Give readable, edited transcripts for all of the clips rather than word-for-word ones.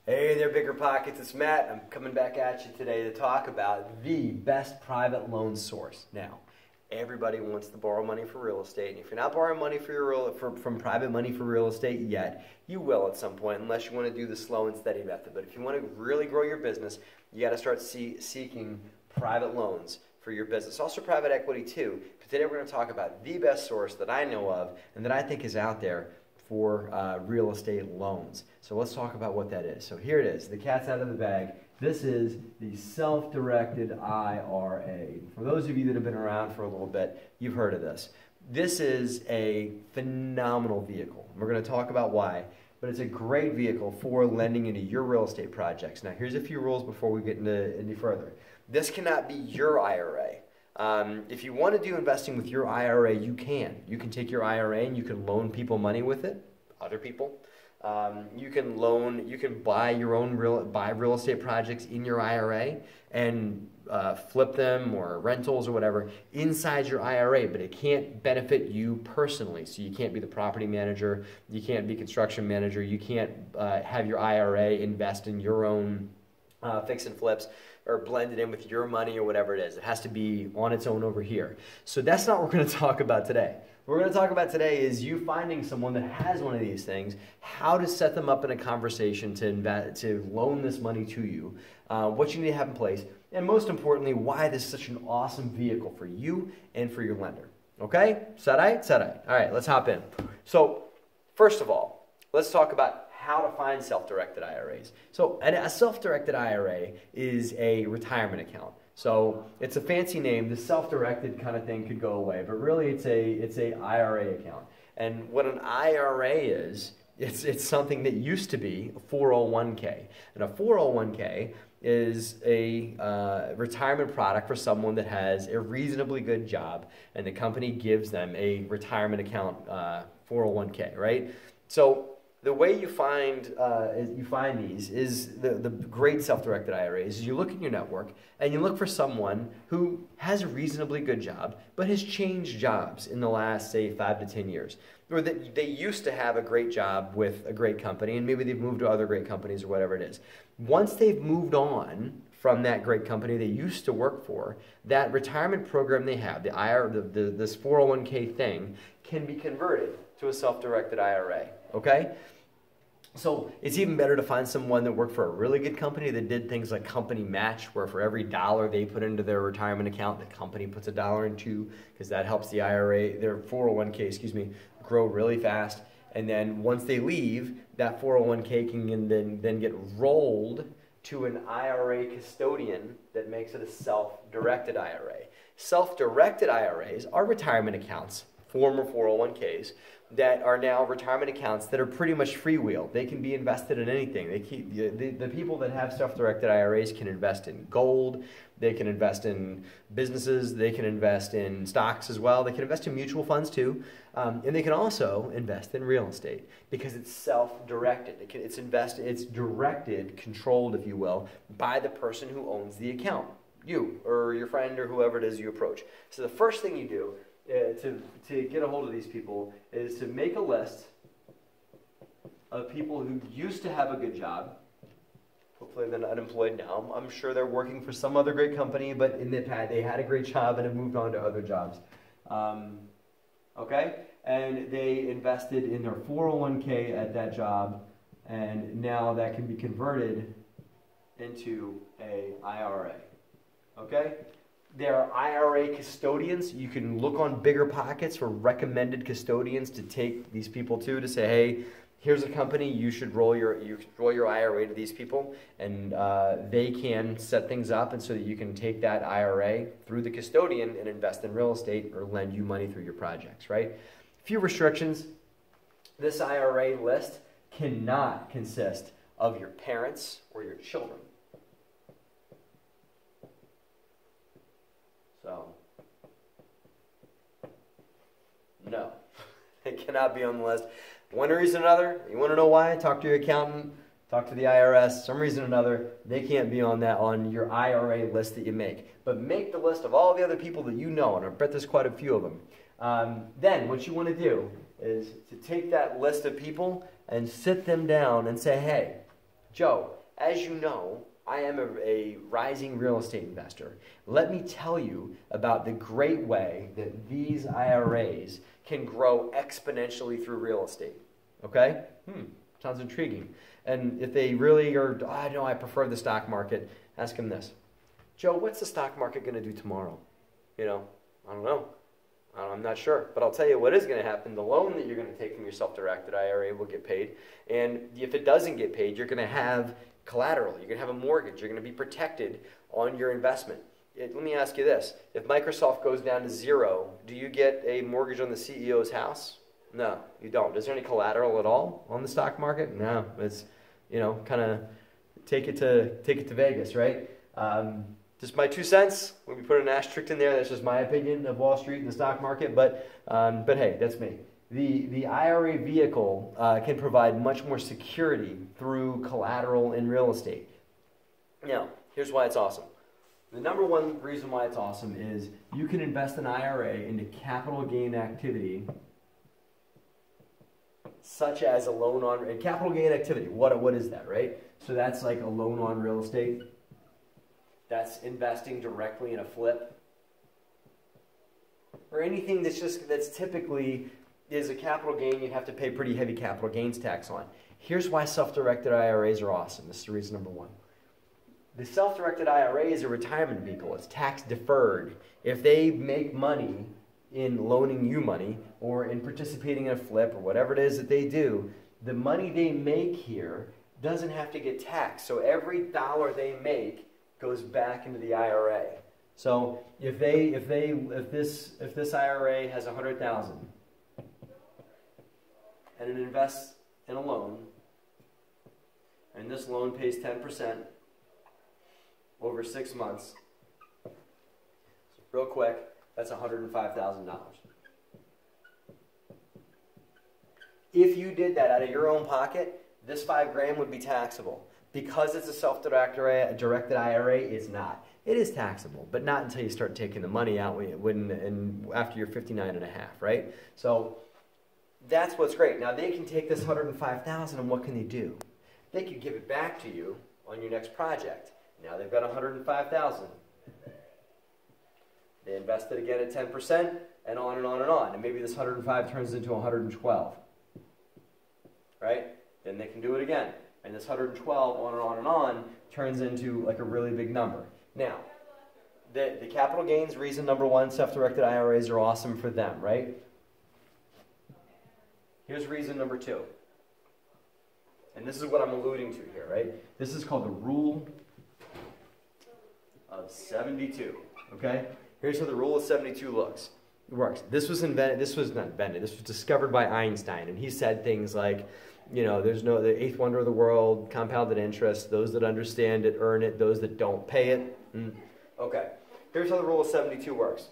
Hey there, Bigger Pockets. It's Matt. I'm coming back at you today to talk about the best private loan source. Now, everybody wants to borrow money for real estate, and if you're not borrowing money from private money for real estate yet, you will at some point, unless you want to do the slow and steady method. But if you want to really grow your business, you got to start seeking private loans for your business. Also private equity too. But today we're going to talk about the best source that I know of and that I think is out there for real estate loans. So let's talk about what that is. So here it is. The cat's out of the bag. This is the self-directed IRA. For those of you that have been around for a little bit, you've heard of this. This is a phenomenal vehicle. We're going to talk about why, but it's a great vehicle for lending into your real estate projects. Now, here's a few rules before we get into any further. This cannot be your IRA. If you want to do investing with your IRA, you can. You can take your IRA and you can loan people money with it, other people. You can buy your own real estate projects in your IRA and flip them or rentals or whatever inside your IRA, but it can't benefit you personally. So you can't be the property manager, you can't be construction manager, you can't have your IRA invest in your own fix and flips or blend it in with your money or whatever it is. It has to be on its own over here. So that's not what we're going to talk about today. What we're going to talk about today is you finding someone that has one of these things, how to set them up in a conversation to loan this money to you, what you need to have in place, and most importantly, why this is such an awesome vehicle for you and for your lender. Okay? Sarai? All right, let's hop in. So first of all, let's talk about how to find self-directed IRAs. So a self-directed IRA is a retirement account. So it's a fancy name. The self-directed kind of thing could go away, but really it's a IRA account. And what an IRA is, it's something that used to be a 401k. And a 401k is a retirement product for someone that has a reasonably good job, and the company gives them a retirement account 401k, right? So the way you find these is the great self-directed IRAs is you look in your network and you look for someone who has a reasonably good job but has changed jobs in the last, say, 5 to 10 years. Or that they used to have a great job with a great company and maybe they've moved to other great companies or whatever it is. Once they've moved on from that great company they used to work for, that retirement program they have, this 401k thing, can be converted to a self-directed IRA, okay? So it's even better to find someone that worked for a really good company that did things like company match, where for every dollar they put into their retirement account, the company puts $1 into, because that helps the IRA, their 401k, grow really fast. And then once they leave, that 401k can then get rolled to an IRA custodian that makes it a self-directed IRA. Self-directed IRAs are retirement accounts, former 401ks, that are now retirement accounts that are pretty much freewheel. They can be invested in anything. The people that have self-directed IRAs can invest in gold, they can invest in businesses, they can invest in stocks as well, they can invest in mutual funds too, and they can also invest in real estate because it's self-directed. It's directed, controlled, if you will, by the person who owns the account, you or your friend or whoever it is you approach. So the first thing you do to get a hold of these people is to make a list of people who used to have a good job. Hopefully they're not unemployed now. I'm sure they're working for some other great company, but in the past they had a great job and have moved on to other jobs. Okay? And they invested in their 401k at that job, and now that can be converted into a IRA. Okay? There are IRA custodians. You can look on Bigger Pockets for recommended custodians to take these people to say, hey, here's a company, you should roll your IRA to these people, and they can set things up and so that you can take that IRA through the custodian and invest in real estate or lend you money through your projects, right? A few restrictions. This IRA list cannot consist of your parents or your children. So, no, it cannot be on the list. One reason or another, you want to know why? Talk to your accountant, talk to the IRS. Some reason or another, they can't be on your IRA list that you make. But make the list of all the other people that you know, and I bet there's quite a few of them. Then what you want to do is to take that list of people and sit them down and say, hey, Joe, as you know, I am a rising real estate investor. Let me tell you about the great way that these IRAs can grow exponentially through real estate. Okay? Sounds intriguing. And if they really are, I know I prefer the stock market, ask them this. Joe, what's the stock market going to do tomorrow? You know, I don't know. I'm not sure. But I'll tell you what is going to happen. The loan that you're going to take from your self-directed IRA will get paid. And if it doesn't get paid, you're going to have collateral. You're going to have a mortgage. You're going to be protected on your investment. Let me ask you this. If Microsoft goes down to zero, do you get a mortgage on the CEO's house? No, you don't. Is there any collateral at all on the stock market? No. It's, you know, kind of take it to Vegas, right? Just my 2 cents. When we put an asterisk in there, that's just my opinion of Wall Street and the stock market. But hey, that's me. The IRA vehicle can provide much more security through collateral in real estate. Now, here's why it's awesome. The number one reason why it's awesome is you can invest an IRA into capital gain activity, such as a loan on capital gain activity. What is that, right? So that's like a loan on real estate. That's investing directly in a flip, or anything that's typically is a capital gain. You'd have to pay pretty heavy capital gains tax on. Here's why self-directed IRAs are awesome. This is reason number one. The self-directed IRA is a retirement vehicle. It's tax deferred. If they make money in loaning you money or in participating in a flip or whatever it is that they do, the money they make here doesn't have to get taxed. So every dollar they make goes back into the IRA. So if this IRA has $100,000 and it invests in a loan, and this loan pays 10% over 6 months, so real quick, that's $105,000. If you did that out of your own pocket, this $5,000 would be taxable. Because it's a self-directed IRA, it's not. It is taxable, but not until you start taking the money out after you're 59 and a half, right? So that's what's great. Now they can take this $105,000 and what can they do? They could give it back to you on your next project. Now they've got $105,000. They invest it again at 10% and on and on and on. And maybe this 105 turns into 112, right? Then they can do it again. And this 112 on and on and on turns into like a really big number. Now, the capital gains reason number one, self-directed IRAs are awesome for them, right? Here's reason number two. And this is what I'm alluding to here, right? This is called the rule of 72, okay? Here's how the rule of 72 works. This was discovered by Einstein, and he said things like, you know, there's the eighth wonder of the world, compounded interest. Those that understand it earn it. Those that don't pay it. Okay. Here's how the rule of 72 works.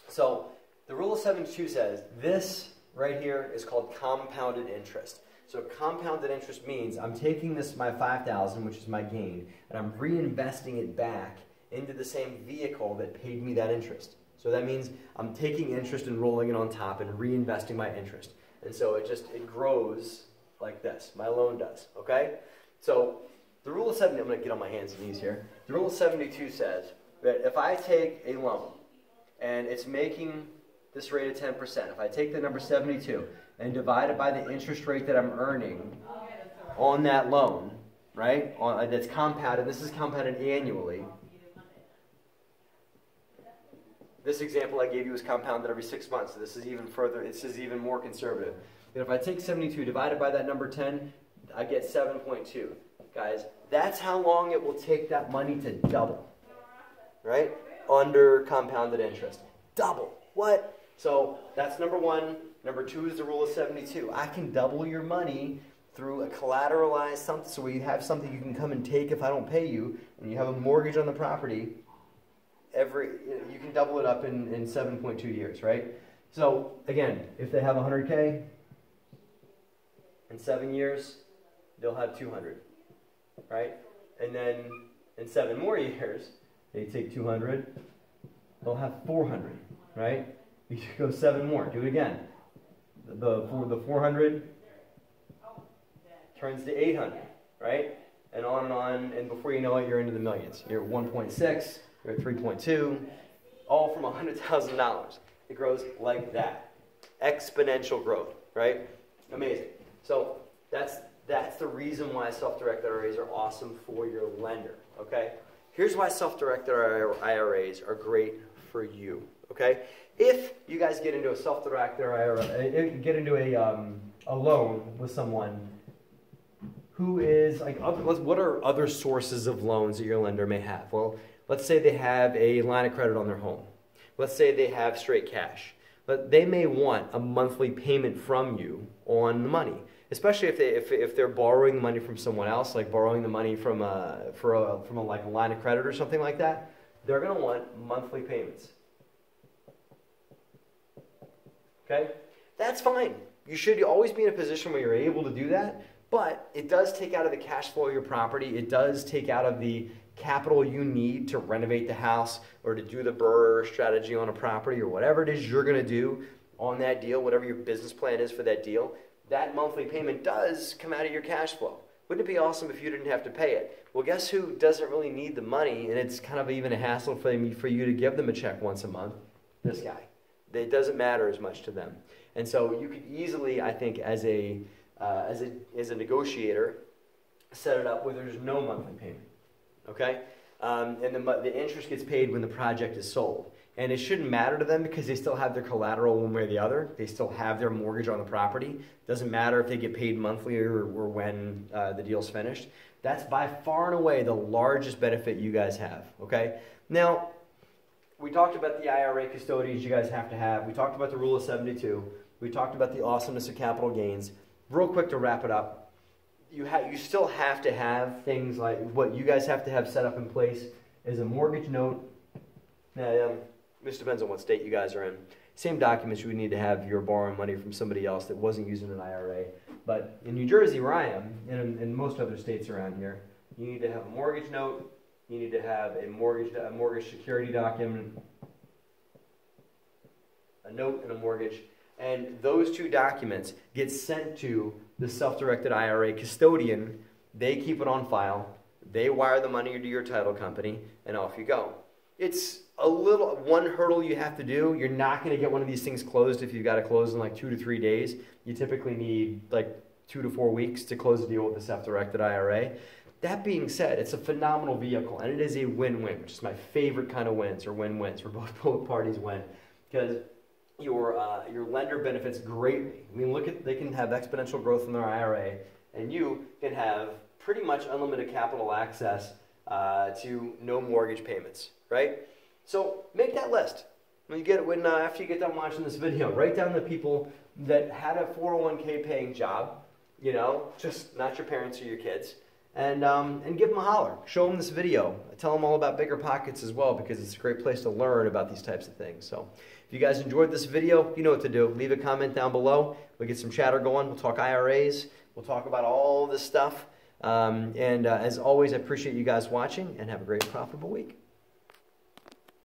So the rule of 72 says this right here is called compounded interest. So compounded interest means I'm taking my $5,000, which is my gain, and I'm reinvesting it back into the same vehicle that paid me that interest. So that means I'm taking interest and rolling it on top and reinvesting my interest. And so it grows like this. My loan does, okay? So the rule of 70, I'm going to get on my hands and knees here. The rule of 72 says that if I take a loan and it's making this rate of 10%, if I take the number 72 and divide it by the interest rate that I'm earning on that loan, right? That's compounded. This is compounded annually. This example I gave you was compounded every 6 months. So this is even further. This is even more conservative. And if I take 72 divided by that number 10, I get 7.2. Guys, that's how long it will take that money to double, right? Under compounded interest. Double. What? So that's number one. Number two is the rule of 72. I can double your money through a collateralized something. So you have something you can come and take if I don't pay you. When you have a mortgage on the property, you can double it up in 7.2 years, right? So again, if they have 100K, in 7 years, they'll have 200, right? And then in 7 more years, they take 200, they'll have 400, right? You go 7 more, do it again. The 400 turns to 800, right? and on, and before you know it, you're into the millions. You're at 1.6, you're at 3.2, all from $100,000. It grows like that. Exponential growth, right? Amazing. So that's the reason why self-directed IRAs are awesome for your lender, okay? Here's why self-directed IRAs are great for you, okay? If you guys get into a self-directed IRA, get into a loan with someone who is, like, what are other sources of loans that your lender may have? Well, let's say they have a line of credit on their home. Let's say they have straight cash. But they may want a monthly payment from you on the money, especially if they're borrowing money from someone else, like borrowing the money from like a line of credit or something like that. They're going to want monthly payments. Okay? That's fine. You should always be in a position where you're able to do that, but it does take out of the cash flow of your property. It does take out of the capital you need to renovate the house or to do the BRRRR strategy on a property or whatever it is you're going to do on that deal, whatever your business plan is for that deal. That monthly payment does come out of your cash flow. Wouldn't it be awesome if you didn't have to pay it? Well, guess who doesn't really need the money, and it's kind of even a hassle for you to give them a check once a month? This guy. It doesn't matter as much to them. And so you could easily, I think, as a negotiator, set it up where there's no monthly payment. Okay? And the interest gets paid when the project is sold. And it shouldn't matter to them because they still have their collateral one way or the other. They still have their mortgage on the property. It doesn't matter if they get paid monthly or when the deal's finished. That's by far and away the largest benefit you guys have. Okay? Now, we talked about the IRA custodians you guys have to have. We talked about the rule of 72. We talked about the awesomeness of capital gains. Real quick to wrap it up. You still have to have things like what you guys have to have set up in place is a mortgage note. This depends on what state you guys are in. Same documents you would need to have if you're borrowing money from somebody else that wasn't using an IRA. But in New Jersey, where I am, and in most other states around here, you need to have a mortgage note. You need to have a mortgage security document, a note and a mortgage. And those two documents get sent to the self-directed IRA custodian. They keep it on file. They wire the money to your title company, and off you go. It's one hurdle you have to do. You're not going to get one of these things closed if you've got to close in like 2 to 3 days. You typically need like 2 to 4 weeks to close a deal with the self-directed IRA. That being said, it's a phenomenal vehicle, and it is a win-win, which is my favorite kind of wins, or win-wins, where both parties win, because your lender benefits greatly. I mean, they can have exponential growth in their IRA, and you can have pretty much unlimited capital access to no mortgage payments, right? So make that list. After you get done watching this video, write down the people that had a 401k paying job, just not your parents or your kids, and give them a holler. Show them this video. Tell them all about Bigger Pockets as well, because it's a great place to learn about these types of things. So if you guys enjoyed this video, you know what to do. Leave a comment down below. We'll get some chatter going. We'll talk IRAs. We'll talk about all this stuff. As always, I appreciate you guys watching, and have a great profitable week.